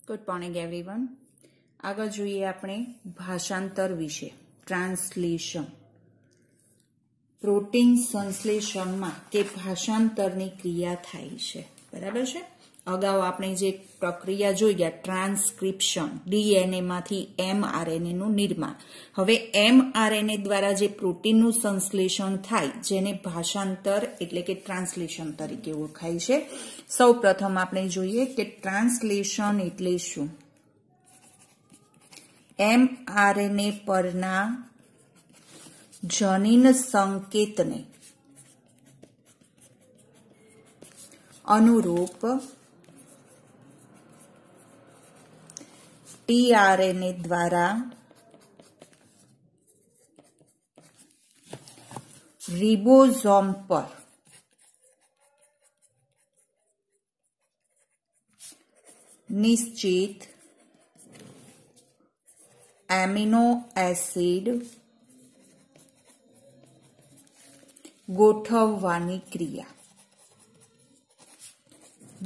Good morning everyone. आगे જોઈએ આપણે ભાષાંતર વિશે ટ્રાન્સલેશન। પ્રોટીન સંશ્લેષણમાં કે ભાષાંતરની ક્રિયા થાય છે, બરાબર છે। અગાઉ આપણે જે પ્રક્રિયા જોઈ ગયા ટ્રાન્સક્રિપ્શન, ડીએનએ માંથી એમઆરએનએ નું નિર્માણ। હવે એમઆરએનએ દ્વારા જે પ્રોટીનનું સંશ્લેષણ થાય જેને ભાષાંતર એટલે કે ટ્રાન્સલેશન તરીકે ઓળખાય છે। સૌપ્રથમ આપણે જોઈએ કે ટ્રાન્સલેશન એટલે શું। એમઆરએનએ પરના જનીન સંકેતને અનુરૂપ ટીઆરએનએ દ્વારા રિબોઝોમ પર નિશ્ચિત એમિનો એસિડ ગોઠવવાની ક્રિયા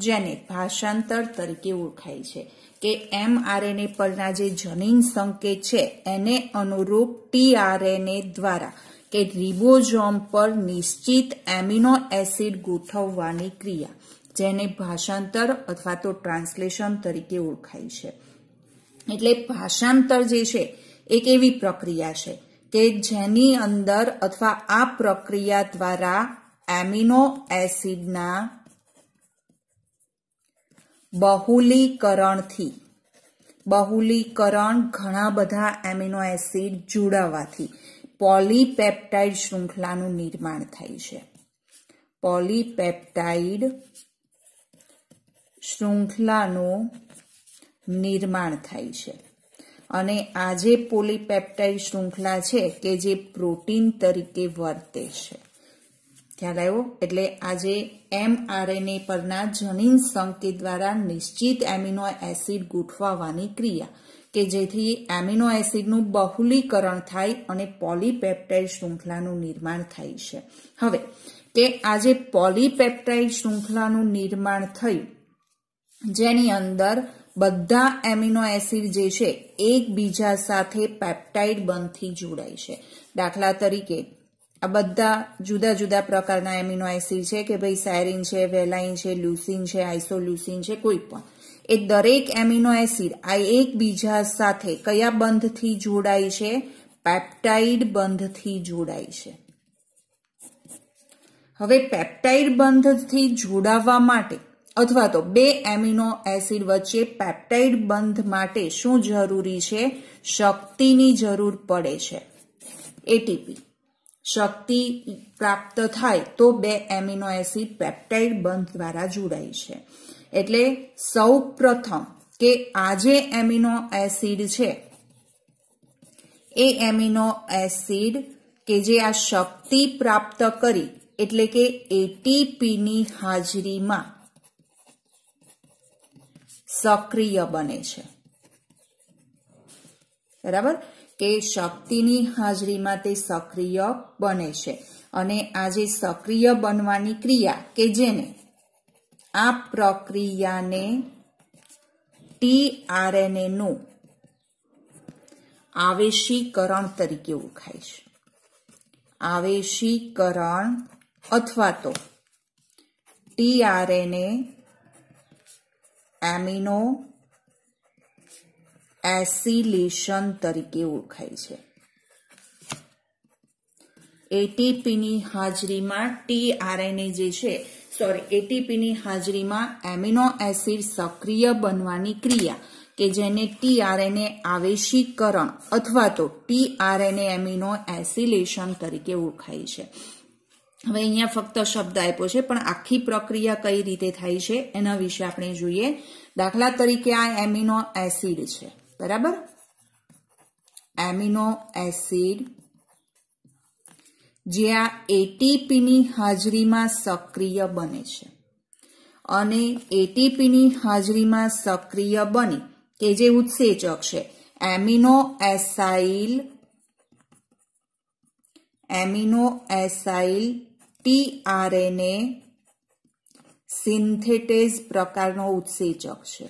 જેને ભાષાંતર તરીકે ઓળખાય છે કે એમઆરએનએ પરના જે જનીન સંકેત છે એને અનુરૂપ ટીઆરએનએ દ્વારા કે રિબોઝોમ પર નિશ્ચિત એમિનો એસિડ ગોઠવવાની ક્રિયા જેને ભાષાંતર અથવા તો ટ્રાન્સલેશન તરીકે ઓળખાય છે। એટલે ભાષાંતર જે છે એક એવી પ્રક્રિયા છે કે જેની અંદર અથવા આ પ્રક્રિયા દ્વારા એમિનો એસિડના બહુલીકરણ ઘણા બધા એમિનો એસિડ જોડાવાથી પોલીપેપ્ટાઇડ શૃંખલાનું નિર્માણ થાય છે। પોલીપેપ્ટાઇડ શૃંખલાનું નિર્માણ થાય છે અને આ જે પોલીપેપ્ટાઇડ શૃંખલા છે કે જે પ્રોટીન તરીકે વર્તે છે। ખ્યાલ આવ્યો? એટલે આજે એમઆરએનએ પરના જનીન સંકેત દ્વારા નિશ્ચિત એમિનો એસિડ ગોઠવવાની ક્રિયા કે જેથી એમિનો એસિડનું બહુલીકરણ થાય અને પોલીપેપ્ટાઇડ શૃંખલાનું નિર્માણ થાય છે। હવે કે આજે પોલીપેપ્ટાઇડ શૃંખલાનું નિર્માણ થયું જેની અંદર બધા એમિનો એસિડ જે છે એકબીજા સાથે પેપ્ટાઇડ બંધથી જોડાય છે। દાખલા તરીકે આ બધા જુદા જુદા પ્રકારના એમિનો એસિડ છે કે ભાઈ સેરીન છે, વેલાઇન છે, લ્યુસીન છે, આઇસોલ્યુસીન છે, કોઈ પણ એ દરેક એમિનો એસિડ આ એકબીજા સાથે કયા બંધથી જોડાય છે? પેપ્ટાઇડ બંધથી જોડાય છે। હવે પેપ્ટાઇડ બંધથી જોડાવા માટે અથવા તો બે એમિનો એસિડ વચ્ચે પેપ્ટાઇડ બંધ માટે શું જરૂરી છે? શક્તિની જરૂર પડે છે, એટીપી। શક્તિ પ્રાપ્ત થાય તો બે એમિનો એસિડ પેપ્ટાઇડ બંધ દ્વારા જોડાય છે। એટલે સૌ પ્રથમ કે આ જે એમિનો એસિડ છે એ એમિનો એસિડ કે જે આ શક્તિ પ્રાપ્ત કરી એટલે કે એટીપીની હાજરીમાં સક્રિય બને છે, બરાબર? કે શક્તિની હાજરીમાં તે સક્રિય બને છે અને આ જે સક્રિય બનવાની ક્રિયા કે જેને આ પ્રક્રિયાને ટીઆરએનએ નું આવેશીકરણ તરીકે ઓળખાય છે। આવેશીકરણ અથવા તો ટીઆરએનએ એમિનો એસિલેશન તરીકે ઓળખાય છે। એટીપીની હાજરીમાં ટીઆરએનએ જે છે એટીપીની હાજરીમાં એમિનો એસિડ સક્રિય બનવાની ક્રિયા કે જેને ટીઆરએનએ આવેશીકરણ અથવા તો ટીઆરએનએ એમિનો એસિલેશન તરીકે ઓળખાય છે। હવે અહીંયા ફક્ત શબ્દ આપ્યો છે પણ આખી પ્રક્રિયા કઈ રીતે થાય છે એના વિશે આપણે જોઈએ। દાખલા તરીકે આ એમિનો એસિડ છે, બરાબર? એમિનો એસિડ જે આ એટીપીની હાજરીમાં સક્રિય બને છે અને એટીપીની હાજરીમાં સક્રિય બની કે જે ઉત્સેચક છે એમિનો એસાઇલ ટીઆરએનએ સિન્થેટેઝ પ્રકારનો ઉત્સેચક છે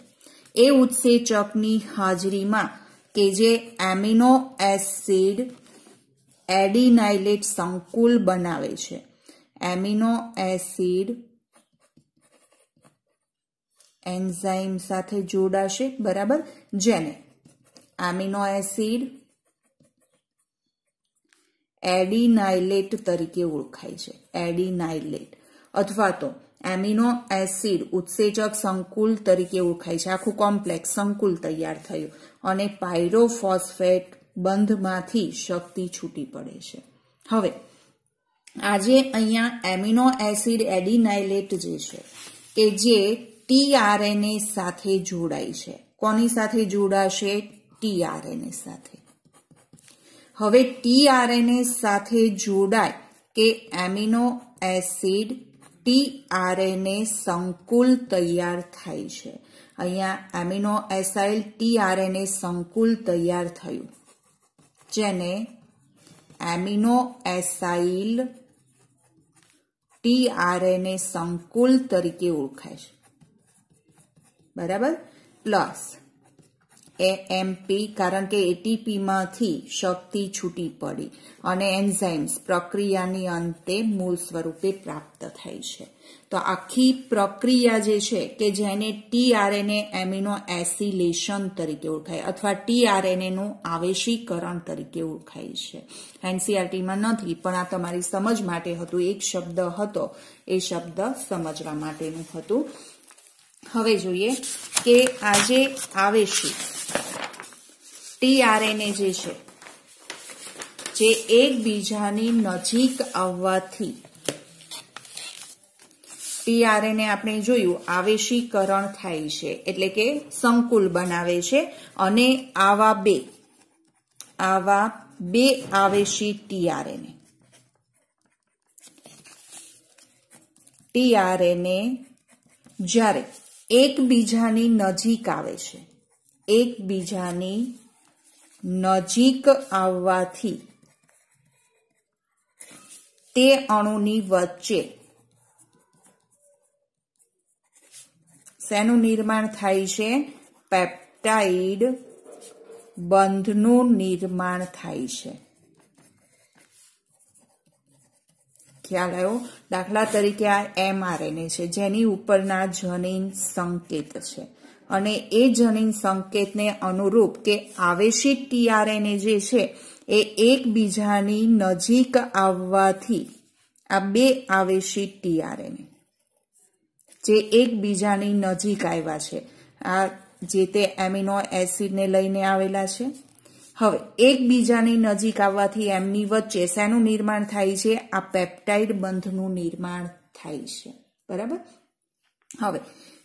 એ ઉત્સેચકની હાજરીમાં કે જે એમિનો એસિડ એડિનાઇલેટ સંકુલ બનાવે છે, એમિનો એસિડ એન્ઝાઇમ સાથે જોડાશે, બરાબર, જેને એમિનો એસિડ એડિનાઇલેટ તરીકે ઓળખાય છે, એડિનાઇલેટ, અથવા તો એમિનો એસિડ ઉત્સેચક સંકુલ તરીકે ઓળખાય છે. આખું કોમ્પ્લેક્સ સંકુલ તૈયાર થયું અને પાયરોફોસ્ફેટ બંધમાંથી શક્તિ છૂટી પડે છે. હવે આજે અહીંયા એમિનો એસિડ એડિનાઇલેટ જે છે કે જે ટીઆરએનએ સાથે જોડાય છે. કોની સાથે જોડાશે? ટીઆરએનએ સાથે. હવે ટીઆરએનએ સાથે જોડાય કે એમિનો એસિડ ટીઆરએનએ સંકુલ તૈયાર થાય છે. અહીંયા એમિનો એસાઇલ ટીઆરએનએ સંકુલ તૈયાર થયું, જેને એમિનો એસાઇલ ટીઆરએનએ સંકુલ તરીકે ઓળખાય છે, બરાબર, પ્લસ એએમપી, કારણ કે એટીપી માંથી શક્તિ છૂટી પડી અને એન્ઝાઇમ્સ પ્રક્રિયાની અંતે મૂળ સ્વરૂપે પ્રાપ્ત થાય છે. તો આખી પ્રક્રિયા જે છે કે જેને ટીઆરએનએ એમિનો એસિલેશન તરીકે ઓળખાય અથવા ટીઆરએનએ નું આવેશીકરણ તરીકે ઓળખાય છે. એનસીઆરટીમાં નથી, પણ આ તમારી સમજ માટે હતું. એક શબ્દ હતો, એ શબ્દ સમજવા માટેનું હતું. હવે જોઈએ કે આજે આવેશી ટીઆરએનએ જે છે, જે એકબીજાની નજીક આવવાથી ટીઆરએનએ આપણે જોયું આવેશીકરણ થાય છે, એટલે કે સંકુલ બનાવે છે અને આવા બે આવેશી ટીઆરએનએ જ્યારે એકબીજાની નજીક આવે છે, એકબીજાની નજીક આવવાથી તે અણુની વચ્ચે શેનું નિર્માણ થાય છે? પેપ્ટાઇડ બંધનું નિર્માણ થાય છે. ખ્યાલ આવ્યો? દાખલા તરીકે આ એમઆરએનએ છે, જેની ઉપરના જનીન સંકેત છે, અને એ જનીન સંકેતને અનુરૂપ કે આવેશી ટીઆરએનએ જે છે એ એકબીજાની નજીક આવવાથી આ બે આવેશી ટીઆરએનએ જે એકબીજાની નજીક આવ્યા છે, આ જે તે એમિનો એસિડને લઈને આવેલા છે. હવે એકબીજાની નજીક આવવાથી એમની વચ્ચે શેનું નિર્માણ થાય છે? આ પેપ્ટાઇડ બંધનું નિર્માણ થાય છે, બરાબર. હવે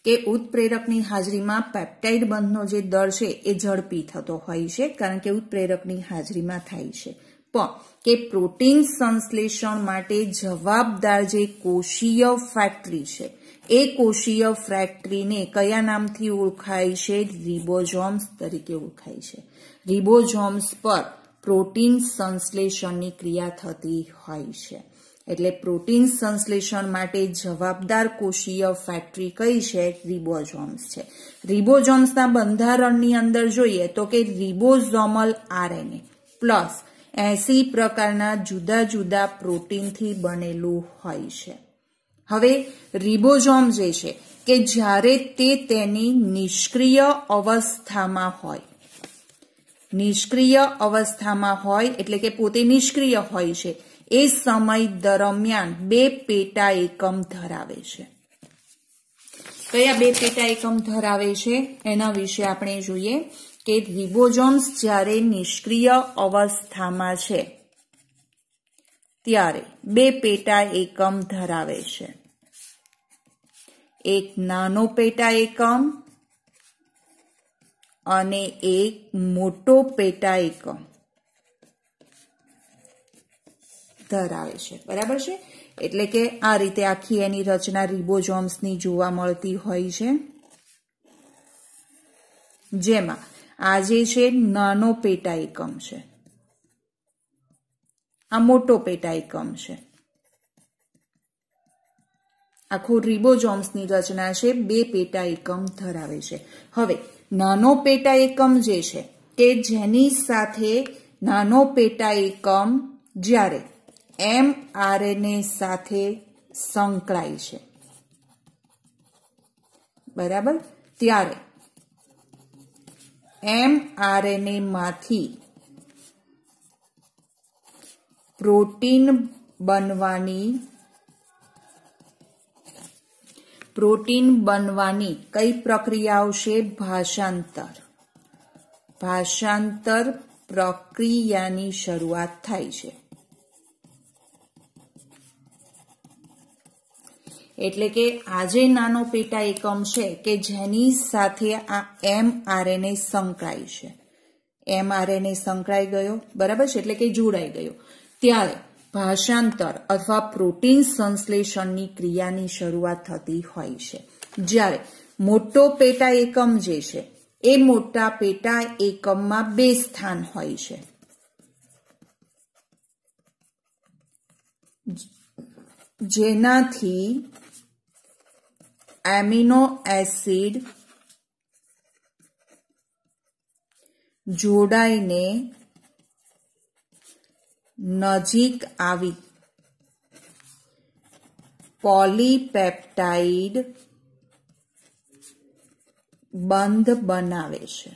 કે ઉત્પ્રેરકની હાજરીમાં પેપ્ટાઇડ બંધનો જે દર છે એ ઝડપી થતો હોય છે, કારણ કે ઉત્પ્રેરકની હાજરીમાં થાય છે. પણ કે પ્રોટીન સંશ્લેષણ માટે જવાબદાર જે કોષીય ફેક્ટરી છે, એ કોષીય ફેક્ટરીને કયા નામથી ઓળખાય છે? રિબોઝોમ્સ તરીકે ઓળખાય છે. રિબોઝોમ્સ પર પ્રોટીન સંશ્લેષણની ક્રિયા થતી હોય છે. એટલે પ્રોટીન સંશ્લેષણ માટે જવાબદાર કોષીય ફેક્ટરી કઈ છે? રિબોઝોમ્સ છે. રિબોઝોમ્સના બંધારણની અંદર જોઈએ તો કે રિબોઝોમલ આરએનએ પ્લસ 80 પ્રકારના જુદા જુદા પ્રોટીનથી બનેલું હોય છે. હવે રિબોઝોમ જે છે કે જ્યારે તે તેની નિષ્ક્રિય અવસ્થામાં હોય, એટલે કે પોતે નિષ્ક્રિય હોય છે, એ સમય દરમિયાન બે પેટા એકમ ધરાવે છે. કયા બે પેટા એકમ ધરાવે છે એના વિશે આપણે જોઈએ કે રિબોઝોમ્સ જ્યારે નિષ્ક્રિય અવસ્થામાં છે ત્યારે બે પેટા એકમ ધરાવે છે. એક નાનો પેટા એકમ અને એક મોટો પેટા એકમ ધરાવે છે, બરાબર છે. એટલે કે આ રીતે આખી એની રચના રિબોઝોમ્સની જોવા મળતી હોય છે, જેમાં આ જે છે નાનો પેટા એકમ છે, આ મોટો પેટા એકમ છે. આખો રિબોઝોમ્સની રચના છે 2 પેટા એકમ ધરાવે છે. હવે નાનો પેટા એકમ જે છે કે જેની સાથે નાનો પેટા એકમ જ્યારે mRNA સાથે સંકળાય છે, બરાબર, ત્યારે mRNA માંથી પ્રોટીન બનવાની કઈ પ્રક્રિયા આવશે? ભાષાંતર પ્રક્રિયાની શરૂઆત થાય છે. એટલે કે આ જે નાનો પેટા એકમ છે કે જેની સાથે આ mRNA સંકળાય છે, mRNA સંકળાઈ ગયો, બરાબર છે, એટલે કે જોડાઈ ગયો, ત્યારે ભાષાંતર અથવા પ્રોટીન સંશ્લેષણની ક્રિયાની શરૂઆત થતી હોય છે. જ્યારે મોટો પેટા એકમ જે છે એ મોટા પેટા એકમમાં 2 સ્થાન હોય છે. જેનાથી એમિનો એસિડ જોડાઈને નજીક આવી પોલીપેપ્ટાઇડ બંધ બનાવે છે.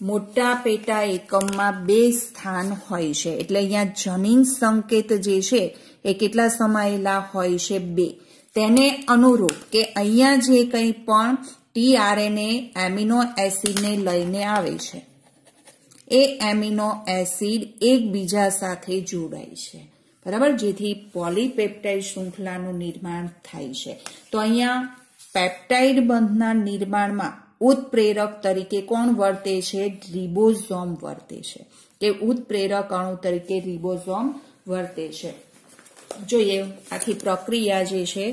મોટા પેટા એકમમાં 2 સ્થાન હોય છે, એટલે અહીંયા જનીન સંકેત જે છે એ કેટલા સમાયેલા હોય છે? 2. તેને અનુરૂપ કે અહીંયા જે કંઈ પણ tRNA એમિનો એસિડને લઈને આવે છે એ એમિનો એસિડ એકબીજા સાથે જોડાય છે, બરાબર, જેથી પોલીપેપ્ટાઇડ શૃંખલાનું નિર્માણ થાય છે. તો અહીંયા પેપ્ટાઇડ બંધના નિર્માણમાં ઉત્પ્રેરક તરીકે કોણ વર્તે છે? રિબોઝોમ વર્તે છે, કે ઉત્પ્રેરક અણુ તરીકે રિબોઝોમ વર્તે છે. જોઈએ આખી પ્રક્રિયા જે છે.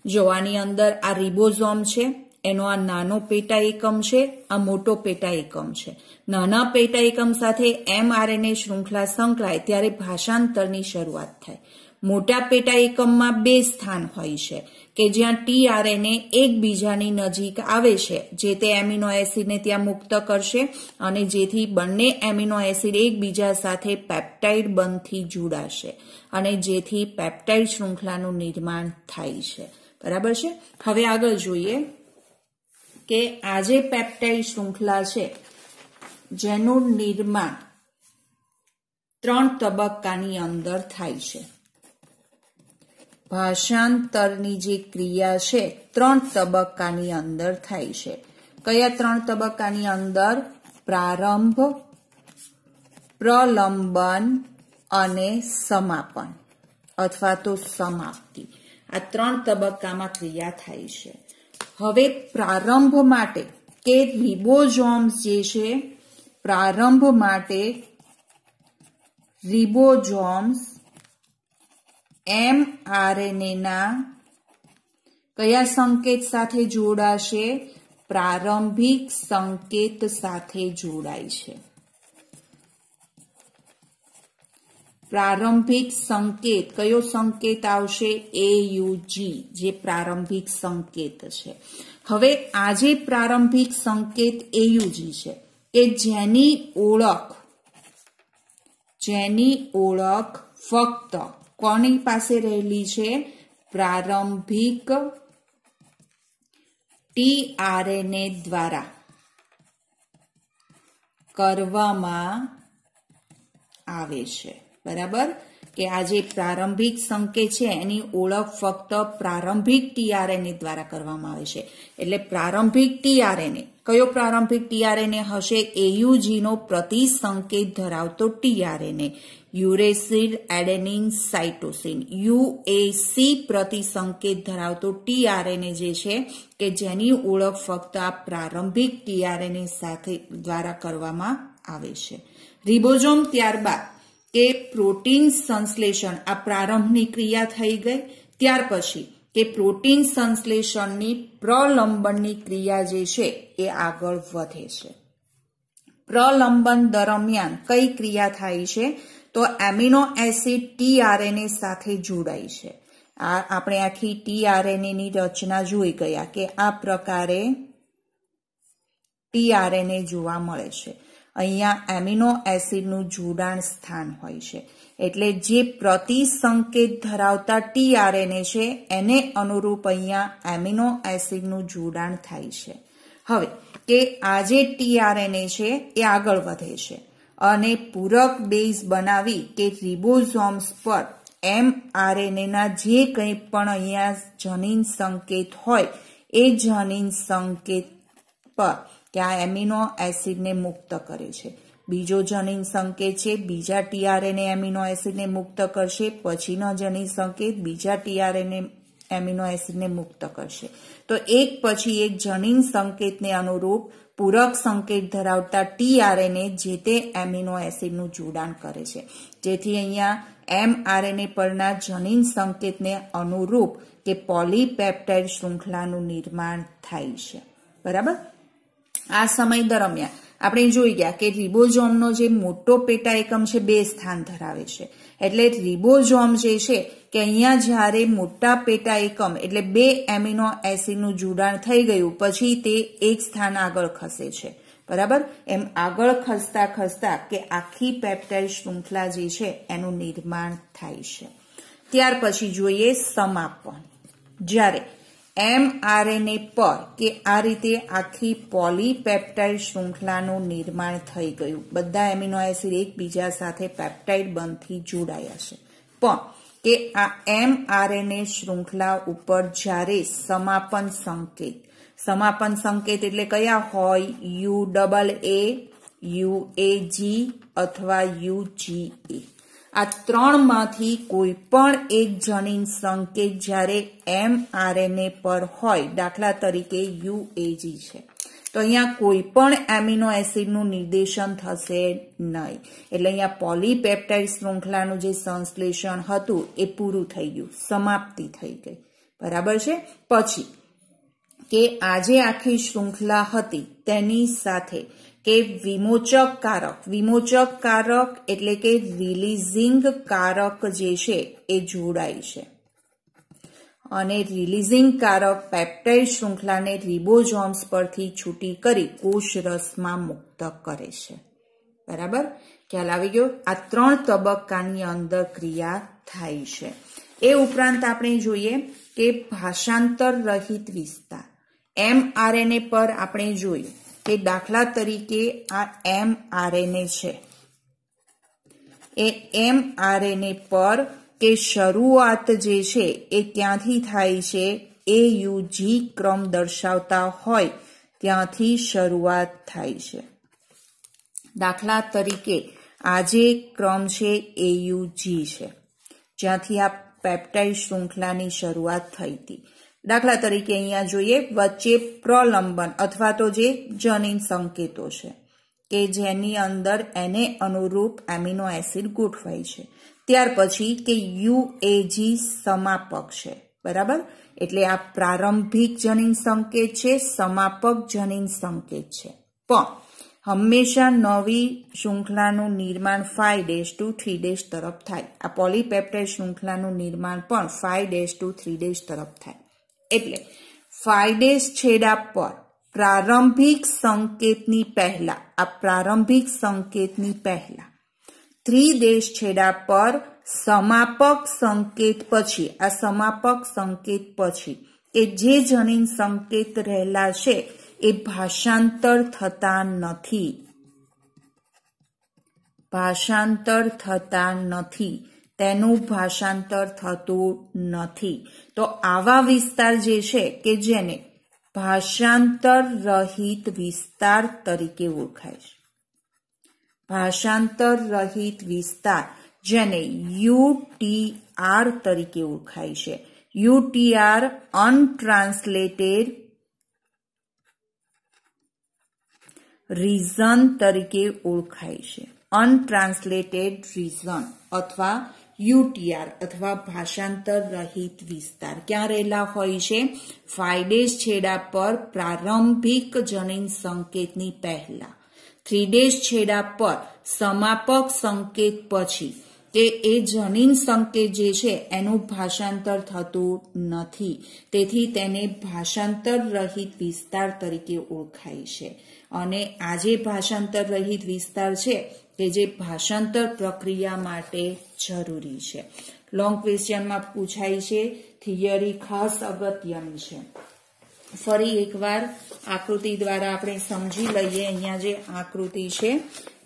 જો આની અંદર આ રિબોઝોમ છે, એનો આ નાનો પેટા એકમ છે, આ મોટો પેટા એકમ છે. નાના પેટા એકમ સાથે mRNA શૃંખલા સંકળાય ત્યારે ભાષાંતરની શરૂઆત થાય. મોટા પેટા એકમમાં 2 સ્થાન હોય છે કે જ્યાં tRNA એકબીજાની નજીક આવે છે, જે તે એમિનો એસિડને ત્યાં મુક્ત કરશે અને જેથી બંને એમિનો એસિડ એકબીજા સાથે પેપ્ટાઇડ બંધથી જોડાશે અને જેથી પેપ્ટાઇડ શૃંખલાનું નિર્માણ થાય છે, બરાબર છે. હવે આગળ જોઈએ કે આ જે પેપ્ટાઇડ શૃંખલા છે જેનું નિર્માણ 3 તબક્કાની અંદર થાય છે. ભાષાંતરની જે ક્રિયા છે 3 તબક્કાની અંદર થાય છે. કયા 3 તબક્કાની અંદર? પ્રારંભ, પ્રલંબન અને સમાપન અથવા તો સમાપ્તિ. આ 3 તબક્કામાં ક્રિયા થાય છે. હવે પ્રારંભ માટે કે રિબોઝોમ્સ જે છે, પ્રારંભ માટે રિબોઝોમ્સ mRNA ના કયા સંકેત સાથે જોડાશે? પ્રારંભિક સંકેત સાથે જોડાય છે. પ્રારંભિક સંકેત કયો સંકેત આવશે? AUG, જે પ્રારંભિક સંકેત છે. હવે આ જે પ્રારંભિક સંકેત AUG છે કે જેની ઓળખ ફક્ત કોની પાસે રહેલી છે? પ્રારંભિક tRNA દ્વારા કરવામાં આવે છે, બરાબર, કે આ જે પ્રારંભિક સંકેત છે એની ઓળખ ફક્ત પ્રારંભિક tRNA દ્વારા કરવામાં આવે છે. એટલે પ્રારંભિક tRNA, કયો પ્રારંભિક tRNA હશે? AUG નો પ્રતિસંકેત ધરાવતો tRNA, uracil adenine cytosine, UAC પ્રતિસંકેત ધરાવતો tRNA જે છે કે જેની ઓળખ ફક્ત આ પ્રારંભિક tRNA સાથે દ્વારા કરવામાં આવે છે. રિબોઝોમ ત્યારબાદ કે પ્રોટીન સંશ્લેષણ, આ પ્રારંભની ક્રિયા થઈ ગઈ. ત્યાર પછી કે પ્રોટીન સંશ્લેષણની પ્રલંબનની ક્રિયા જે છે એ આગળ વધે છે. પ્રલંબન દરમિયાન કઈ ક્રિયા થાય છે? તો એમિનો એસિડ tRNA સાથે જોડાય છે આપણે આખી ટીઆરએનએ ની રચના જોઈ ગયા કે આ પ્રકારે ટીઆરએનએ જોવા મળે છે. અહીંયા એમિનો એસિડનું જોડાણ સ્થાન હોય છે. એટલે જે પ્રતિસંકેત ધરાવતા ટીઆરએનએ છે એને અનુરૂપ અહીંયા એમિનો એસિડનું જોડાણ થાય છે. હવે કે આ જે ટીઆરએનએ છે એ આગળ વધે છે અને પૂરક બેઝ બનાવી કે રિબોઝોમ્સ પર એમઆરએનએના જે કંઈ પણ અહીંયા જનીન સંકેત હોય એ જનીન સંકેત પર કે આ એમિનો એસિડને મુક્ત કરે છે. બીજો જનીન સંકેત છે બીજા ટીઆરએનએ એમિનો એસિડને મુક્ત કરશે, પછીનો જનીન સંકેત બીજા ટીઆરએનએ એમિનો એસિડને મુક્ત કરશે. તો એક પછી એક જનીન સંકેતને અનુરૂપ પૂરક સંકેત ધરાવતા ટીઆરએનએ જે તે એમિનો એસિડનું જોડાણ કરે છે, જેથી અહીંયા એમઆરએનએ પરના જનીન સંકેતને અનુરૂપ કે પોલીપેપ્ટાઇડ શૃંખલાનું નિર્માણ થાય છે. બરાબર. આ સમય દરમિયાન આપણે જોઈ ગયા કે રિબોઝોમનો જે મોટો પેટા એકમ છે 2 સ્થાન ધરાવે છે. એટલે રિબોઝોમ જે છે કે અહીંયા જ્યારે મોટા પેટા એકમ એટલે 2 એમિનો એસિડનું જોડાણ થઈ ગયું પછી તે એક સ્થાન આગળ ખસે છે. બરાબર. એમ આગળ ખસતા ખસતા કે આખી પેપ્ટાઇડ શૃંખલા જે છે એનું નિર્માણ થાય છે. ત્યાર પછી જોઈએ સમાપન. જ્યારે એમઆરએનએ પર કે આ રીતે આખી પોલીપેપ્ટાઇડ શૃંખલાનું નિર્માણ થઈ ગયું, બધા એમિનો એસિડ એકબીજા સાથે પેપ્ટાઇડ બંધથી જોડાયા છે, પણ કે આ એમઆરએનએ શૃંખલા ઉપર જ્યારે સમાપન સંકેત એટલે કયા હોય? UAA, UAG અથવા UGA. આ 3 માંથી કોઈ પણ એક જનીન સંકેત જ્યારે એમઆરએનએ પર હોય, દાખલા તરીકે UAG છે, તો અહીંયા કોઈ પણ એમિનો એસિડનું નિર્દેશન થશે નહીં. એટલે અહીંયા પોલીપેપ્ટાઇડ શૃંખલાનું જે સંશ્લેષણ હતું એ પૂરું થઈ ગયું, સમાપ્તિ થઈ ગઈ. બરાબર છે. પછી કે આજે આખી શૃંખલા હતી તેની સાથે કે વિમોચક કારક એટલે કે રિલીઝિંગ કારક જે છે એ જોડાય છે અને રિલીઝિંગ કારક પેપ્ટાઇડ શૃંખલાને રિબોઝોમ્સ પરથી છૂટી કરી કોષરસમાં મુક્ત કરે છે. બરાબર. ખ્યાલ આવી ગયો? આ 3 તબક્કાની અંદર ક્રિયા થાય છે. એ ઉપરાંત આપણે જોઈએ કે ભાષાંતર રહિત વિસ્તાર એમઆરએનએ પર આપણે જોયું કે દાખલા તરીકે આ એમઆરએનએ છે, એ એમઆરએનએ પર કે શરૂઆત જે છે એ ક્યાંથી થાય છે? AUG ક્રમ દર્શાવતા હોય ત્યાંથી શરૂઆત થાય છે. દાખલા તરીકે આ જે ક્રમ છે AUG છે, જ્યાંથી આ પેપ્ટાઇડ શૃંખલાની શરૂઆત થઈ હતી. દાખલા તરીકે અહીંયા જોઈએ વચ્ચે પ્રલંબન અથવા તો જે જનીન સંકેતો છે કે જેની અંદર એને અનુરૂપ એમિનો એસિડ ગોઠવાય છે. ત્યાર પછી કે UAG સમાપક છે. બરાબર. એટલે આ પ્રારંભિક જનીન સંકેત છે, સમાપક જનીન સંકેત છે. પણ હંમેશા નવી શૃંખલાનું નિર્માણ 5' to 3' તરફ થાય. આ પોલીપેપ્ટાઇડ શૃંખલાનું નિર્માણ પણ 5' to 3' તરફ થાય. એટલે 5' છેડા પર પ્રારંભિક સંકેતની પહેલા 3' છેડા પર સમાપક સંકેત પછી આ સમાપક સંકેત પછી કે જે જનીન સંકેત રહેલા છે એ ભાષાંતર થતા નથી, તેનું ભાષાંતર થતું નથી. તો આવા વિસ્તાર જે છે કે જેને ભાષાંતર રહિત વિસ્તાર તરીકે ઓળખાય છે. ભાષાંતર રહિત વિસ્તાર જેને UTR તરીકે ઓળખાય છે. UTR અનટ્રાન્સલેટેડ રીઝન તરીકે ઓળખાય છે. અનટ્રાન્સલેટેડ રીઝન અથવા UTR અથવા ભાષાંતર રહિત વિસ્તાર ક્યાં રહેલા હોય છે? 5' છેડા પર પ્રારંભિક જનીન સંકેતની પહેલા, 3' છેડા પર સમાપક સંકેત પછી કે એ જનીન સંકેત જે છે એનું ભાષાંતર થતું નથી, તેથી તેને ભાષાંતર રહિત વિસ્તાર તરીકે ઓળખાય છે. અને આ જે ભાષાંતર રહિત વિસ્તાર છે કે જે ભાષાંતર પ્રક્રિયા માટે જરૂરી છે. લોંગ ક્વેશ્ચનમાં પૂછાય છે, થિયરી ખાસ અગત્યની છે. ફરી એકવાર આકૃતિ દ્વારા આપણે સમજી લઈએ. અહીંયા જે આકૃતિ છે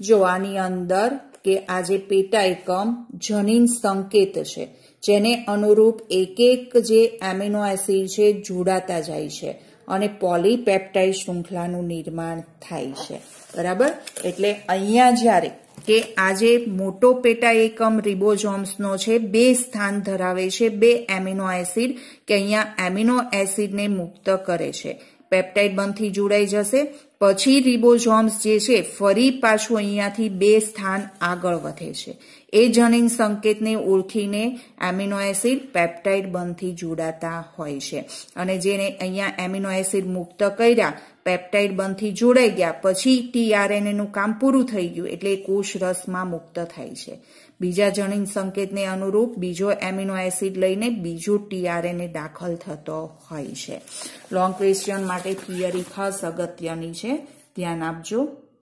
જો આની અંદર કે આ જે પેટા એકમ જનીન સંકેત છે જેને અનુરૂપ એક એક જે એમિનો એસિડ છે જોડાતા જાય છે અને પોલીપેપ્ટાઇડ શૃંખલાનું નિર્માણ થાય છે. બરાબર, એટલે અહીંયા જ્યારે કે આ જે મોટો પેટા એકમ રિબોઝોમ્સનો છે 2 સ્થાન ધરાવે છે, 2 એમિનો એસિડ કે અહીંયા એમિનો એસિડને મુક્ત કરે છે. પેપ્ટાઇડ બંધથી જોડાઈ જશે, પછી રિબોઝોમ્સ જે છે ફરી પાછું અહીંયાથી 2 સ્થાન આગળ વધે છે. એ જનીન સંકેતને ઓળખીને એમિનો એસિડ પેપ્ટાઇડ બંધથી જોડાતા હોય છે. અને જેને અહીંયા એમિનો એસિડ મુક્ત કર્યા, પેપ્ટાઇડ બંધથી જોડાઈ ગયા, પછી ટીઆરએનએ નું કામ પૂરું થઈ ગયું એટલે કોષ રસમાં મુક્ત થાય છે. બીજા જનીન સંકેતને અનુરૂપ બીજો એમિનો એસિડ લઈને બીજો ટીઆરએનએ દાખલ થતો હોય છે. લોંગ ક્વેશ્ચન માટે થિયરી ખાસ અગત્યની છે, ધ્યાન આપજો.